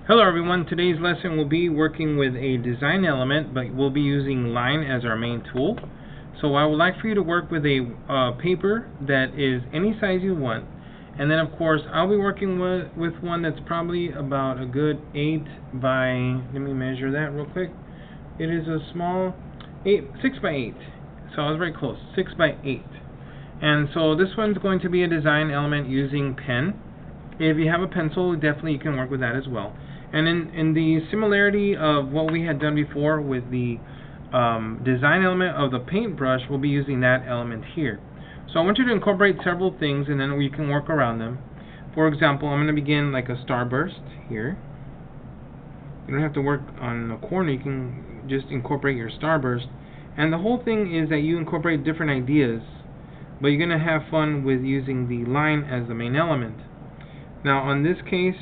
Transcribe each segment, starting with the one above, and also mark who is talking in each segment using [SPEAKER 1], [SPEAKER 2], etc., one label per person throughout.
[SPEAKER 1] Hello everyone, today's lesson will be working with a design element, but we'll be using line as our main tool. So I would like for you to work with a paper that is any size you want, and then of course I'll be working with one that's probably about a good 8 by, let me measure that real quick. It is a small 6 by 8, so I was very close, 6 by 8. And so this one's going to be a design element using pen. If you have a pencil, definitely you can work with that as well. And in the similarity of what we had done before with the design element of the paintbrush, we'll be using that element here. So I want you to incorporate several things, and then we can work around them. For example, I'm going to begin like a starburst here. You don't have to work on the corner, you can just incorporate your starburst. And the whole thing is that you incorporate different ideas, but you're going to have fun with using the line as the main element. Now on this case,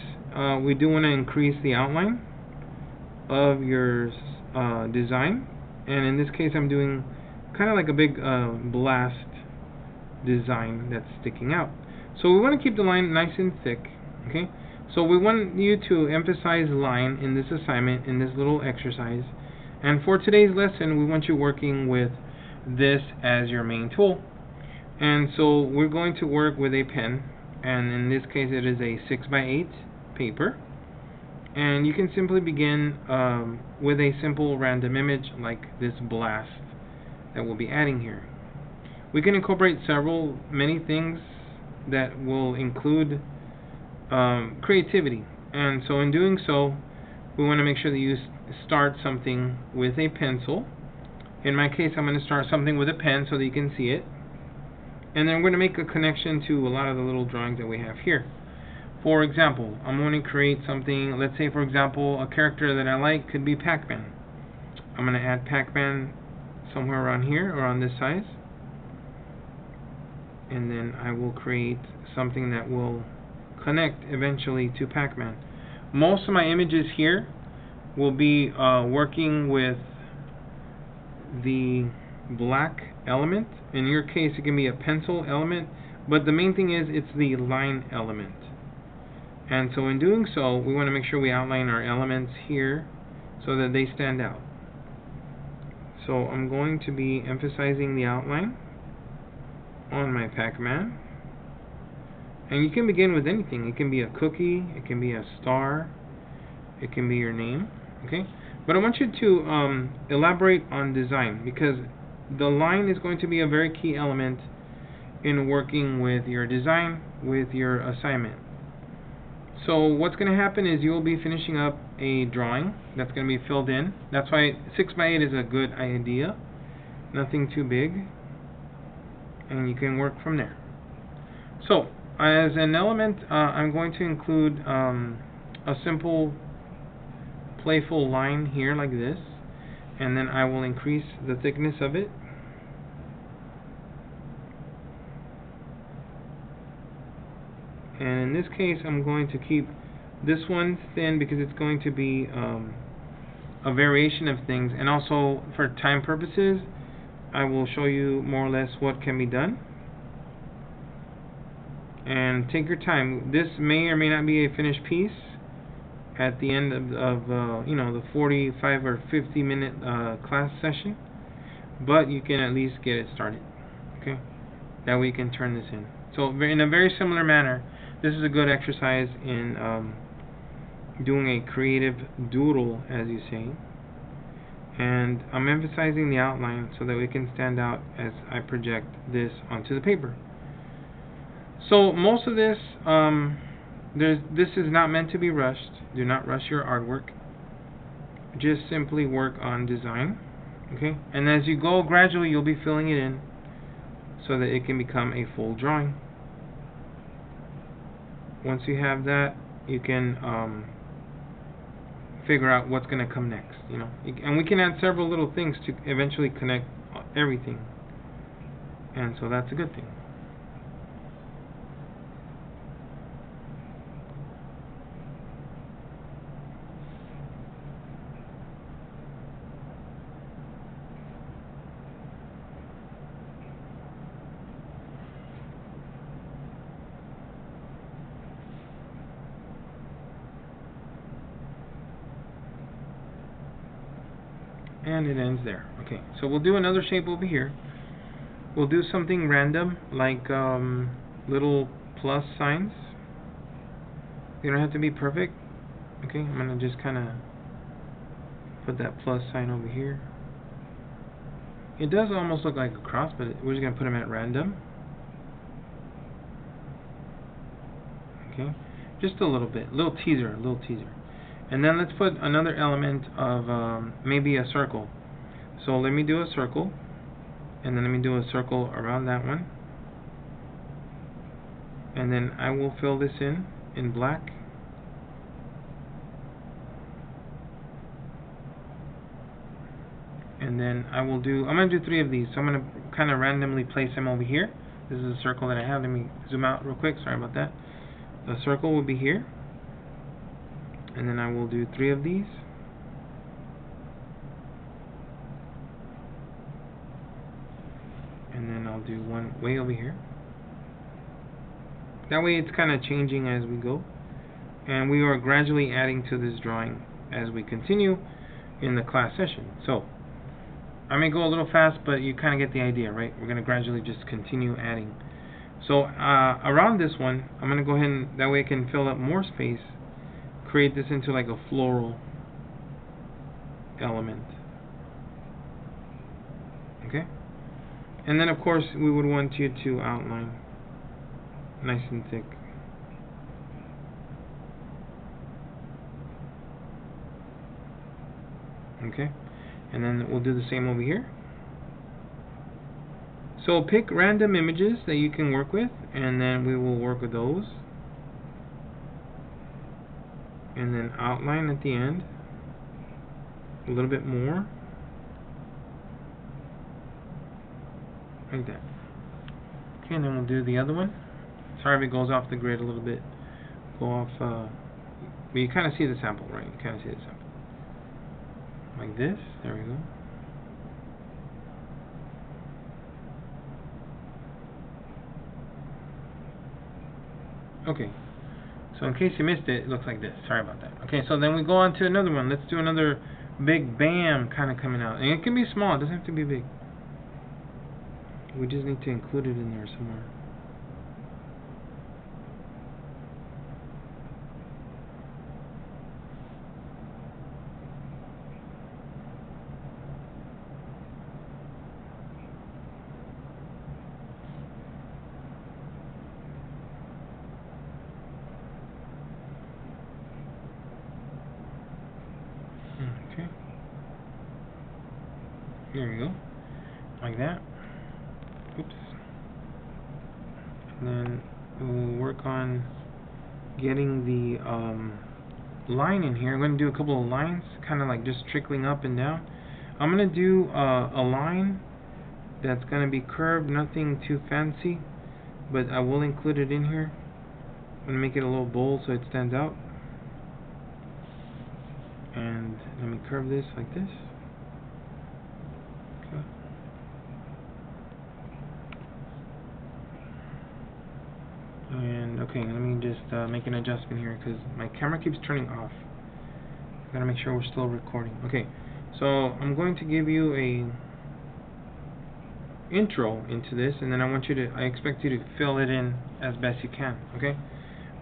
[SPEAKER 1] we do want to increase the outline of your design, and in this case I'm doing kind of like a big blast design that's sticking out. So we want to keep the line nice and thick, okay? So we want you to emphasize line in this assignment, in this little exercise, and for today's lesson we want you working with this as your main tool. And so we're going to work with a pen, and in this case it is a 6 by 8 paper, and you can simply begin with a simple random image like this blast that we'll be adding here. We can incorporate many things that will include creativity, and so in doing so we want to make sure that you start something with a pencil. In my case I'm going to start something with a pen so that you can see it, and then we're going to make a connection to a lot of the little drawings that we have here. For example, I'm going to create something, let's say for example a character that I like could be Pac-Man. I'm going to add Pac-Man somewhere around here or on this size, and then I will create something that will connect eventually to Pac-Man. Most of my images here will be working with the black element. In your case it can be a pencil element, but the main thing is it's the line element. And so in doing so we want to make sure we outline our elements here so that they stand out. So I'm going to be emphasizing the outline on my Pac-Man, and you can begin with anything. It can be a cookie, it can be a star, it can be your name, okay? But I want you to elaborate on design, because the line is going to be a very key element in working with your design, with your assignment. So what's going to happen is you will be finishing up a drawing that's going to be filled in. That's why 6 by 8 is a good idea. Nothing too big, and you can work from there. So as an element, I'm going to include a simple playful line here like this, and then I will increase the thickness of it. And in this case I'm going to keep this one thin because it's going to be a variation of things, and also for time purposes I will show you more or less what can be done. And take your time. This may or may not be a finished piece at the end of you know, the 45 or 50 minute class session, but you can at least get it started, okay? That way you can turn this in. So in a very similar manner, this is a good exercise in doing a creative doodle, as you say. And I'm emphasizing the outline so that we can stand out as I project this onto the paper. So most of this, this is not meant to be rushed. Do not rush your artwork. Just simply work on design, okay? And as you go, gradually you'll be filling it in so that it can become a full drawing. Once you have that, you can figure out what's going to come next, you know. And we can add several little things to eventually connect everything, and so that's a good thing. and it ends there. Okay, so we'll do another shape over here. We'll do something random, like little plus signs. They don't have to be perfect. Okay, I'm gonna just kind of put that plus sign over here. It does almost look like a cross, but we're just gonna put them at random. Okay, just a little bit, little teaser. And then let's put another element of maybe a circle. So let me do a circle, and then let me do a circle around that one, and then I will fill this in black. And then I'm going to do 3 of these. So I'm going to kind of randomly place them over here. This is a circle that I have. Let me zoom out real quick. Sorry about that. The circle will be here. And then I will do 3 of these. And then I'll do one way over here. That way it's kind of changing as we go. And we are gradually adding to this drawing as we continue in the class session. So I may go a little fast, but you kind of get the idea, right? We're going to gradually just continue adding. So around this one, I'm going to go ahead and that way I can fill up more space, create this into like a floral element. Okay? And then of course we would want you to outline nice and thick. Okay? And then we'll do the same over here. So pick random images that you can work with, and then we will work with those. And then outline at the end a little bit more. Like that. Okay, and then we'll do the other one. Sorry if it goes off the grid a little bit. Go off, but you kind of see the sample, right? You kind of see the sample. Like this. There we go. Okay. So in case you missed it, it looks like this. Sorry about that. Okay, so then we go on to another one. Let's do another big bam kind of coming out. And it can be small. It doesn't have to be big. We just need to include it in there somewhere. Okay. There we go. Like that. Oops. And then we'll work on getting the line in here. I'm going to do a couple of lines, kind of like just trickling up and down. I'm going to do a line that's going to be curved, nothing too fancy, but I will include it in here. I'm going to make it a little bold so it stands out. And let me curve this like this. Okay. And okay, let me just make an adjustment here because my camera keeps turning off. I gotta make sure we're still recording. Okay, so I'm going to give you a intro into this, and then I expect you to fill it in as best you can. Okay.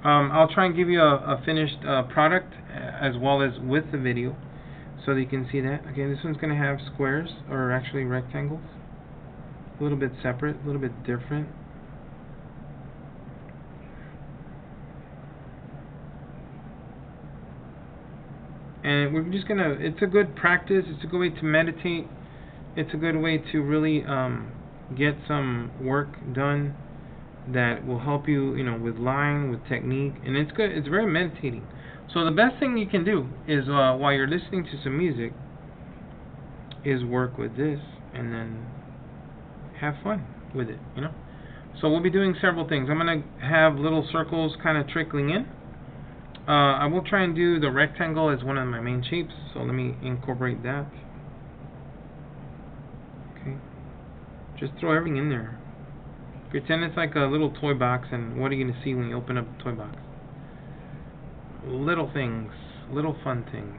[SPEAKER 1] I'll try and give you a finished product as well as with the video so that you can see that. Okay, this one's going to have squares, or actually rectangles. A little bit separate, a little bit different. And we're just going to, it's a good practice, it's a good way to meditate, it's a good way to really get some work done that will help you, with line, with technique, and it's good. It's very meditating. So the best thing you can do is while you're listening to some music, is work with this and then have fun with it. So we'll be doing several things. I'm gonna have little circles kind of trickling in. I will try and do the rectangle as one of my main shapes. So let me incorporate that. Okay. Just throw everything in there. Pretend it's like a little toy box, and what are you going to see when you open up the toy box? Little things, little fun things.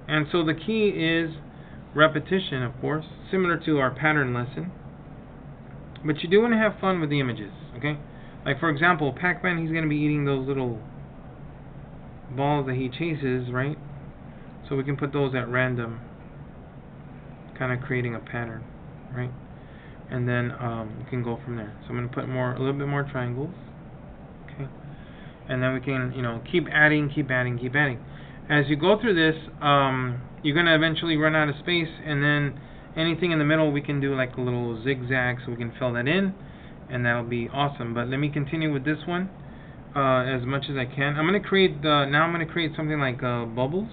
[SPEAKER 1] And so the key is repetition, of course, similar to our pattern lesson. But you do want to have fun with the images, okay? Like for example, Pac-Man, he's going to be eating those little balls that he chases, right? So we can put those at random, kind of creating a pattern, right? And then we can go from there. So I'm going to put a little bit more triangles, okay? And then we can, keep adding. As you go through this, you're going to eventually run out of space, and then anything in the middle we can do like a little zigzag so we can fill that in, and that'll be awesome. But let me continue with this one as much as I can. I'm going to create something like bubbles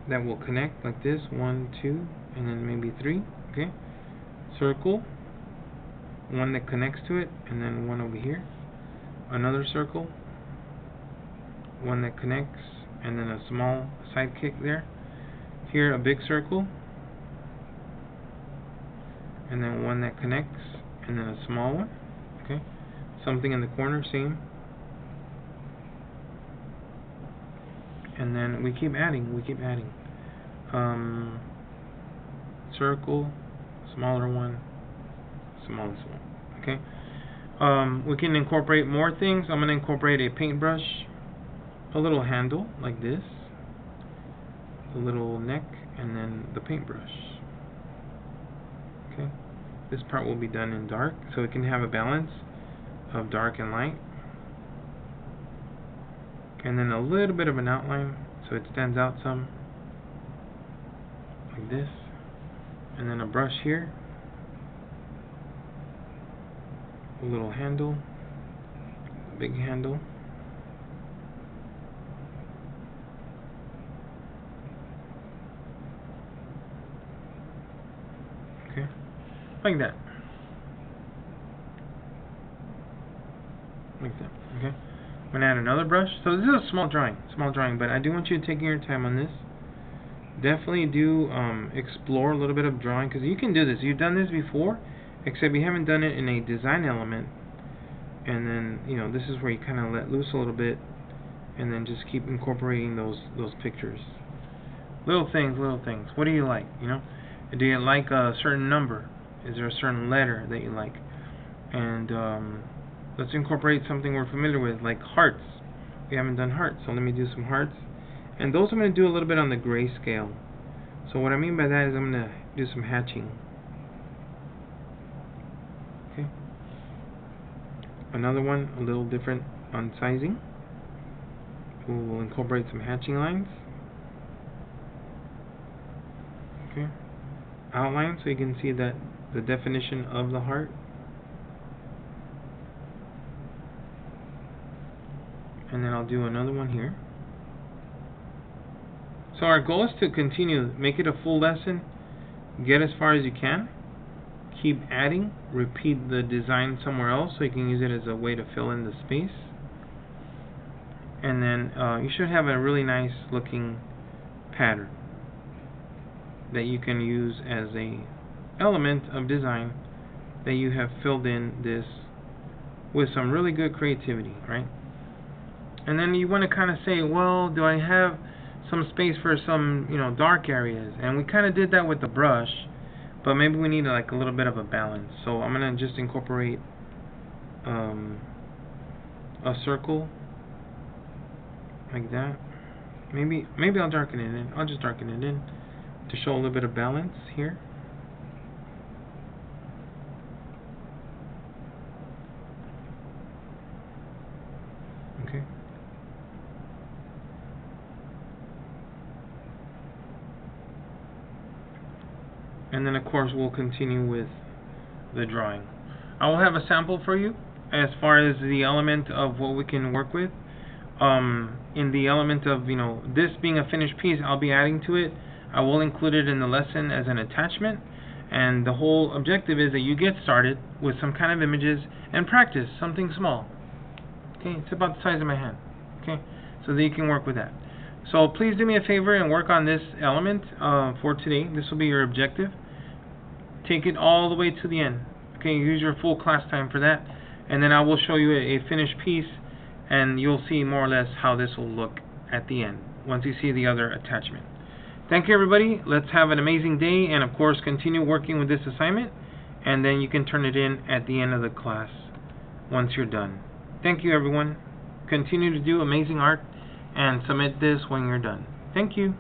[SPEAKER 1] that will connect like this, 1, 2, and then maybe 3, okay? Circle, one that connects to it, and then one over here, another circle, one that connects, and then a small sidekick there. Here a big circle, and then one that connects, and then a small one, okay? Something in the corner, same. And then we keep adding. Circle, smaller one, smallest one, okay? We can incorporate more things. I'm going to incorporate a paintbrush, a little handle like this, a little neck, and then the paintbrush, okay? This part will be done in dark, so we can have a balance of dark and light. And then a little bit of an outline so it stands out some, like this. And then a brush here, a little handle, a big handle, okay, like that, okay. I'm going to add another brush. So this is a small drawing, but I do want you to take your time on this. Definitely do explore a little bit of drawing, because you can do this. You've done this before, except you haven't done it in a design element. And then, this is where you kind of let loose a little bit, and then just keep incorporating those pictures. Little things. What do you like? Do you like a certain number? Is there a certain letter that you like? And let's incorporate something we're familiar with, like hearts. We haven't done hearts, so let me do some hearts. And those I'm going to do a little bit on the grayscale. So what I mean by that is I'm going to do some hatching. Okay. Another one, a little different on sizing. We'll incorporate some hatching lines. Okay. Outline so you can see that the definition of the heart. And then I'll do another one here. So our goal is to continue, make it a full lesson, get as far as you can, keep adding, repeat the design somewhere else so you can use it as a way to fill in the space. And then you should have a really nice looking pattern that you can use as a element of design that you have filled in this with some really good creativity, right? And then you want to kind of say, well, do I have some space for some, dark areas? And we kind of did that with the brush, but maybe we need like a little bit of a balance. So I'm going to just incorporate a circle like that. Maybe I'll darken it in. I'll just darken it in to show a little bit of balance here. Okay. And then of course we'll continue with the drawing. I will have a sample for you as far as the element of what we can work with. In the element of this being a finished piece, I'll be adding to it. I will include it in the lesson as an attachment, and the whole objective is that you get started with some kind of images and practice something small. Okay, it's about the size of my hand. Okay, so that you can work with that. So please do me a favor and work on this element for today. This will be your objective. Take it all the way to the end. Okay, use your full class time for that, and then I will show you a finished piece, and you'll see more or less how this will look at the end once you see the other attachment. Thank you, everybody. Let's have an amazing day, and of course continue working with this assignment, and then you can turn it in at the end of the class once you're done. Thank you, everyone. Continue to do amazing art and submit this when you're done. Thank you.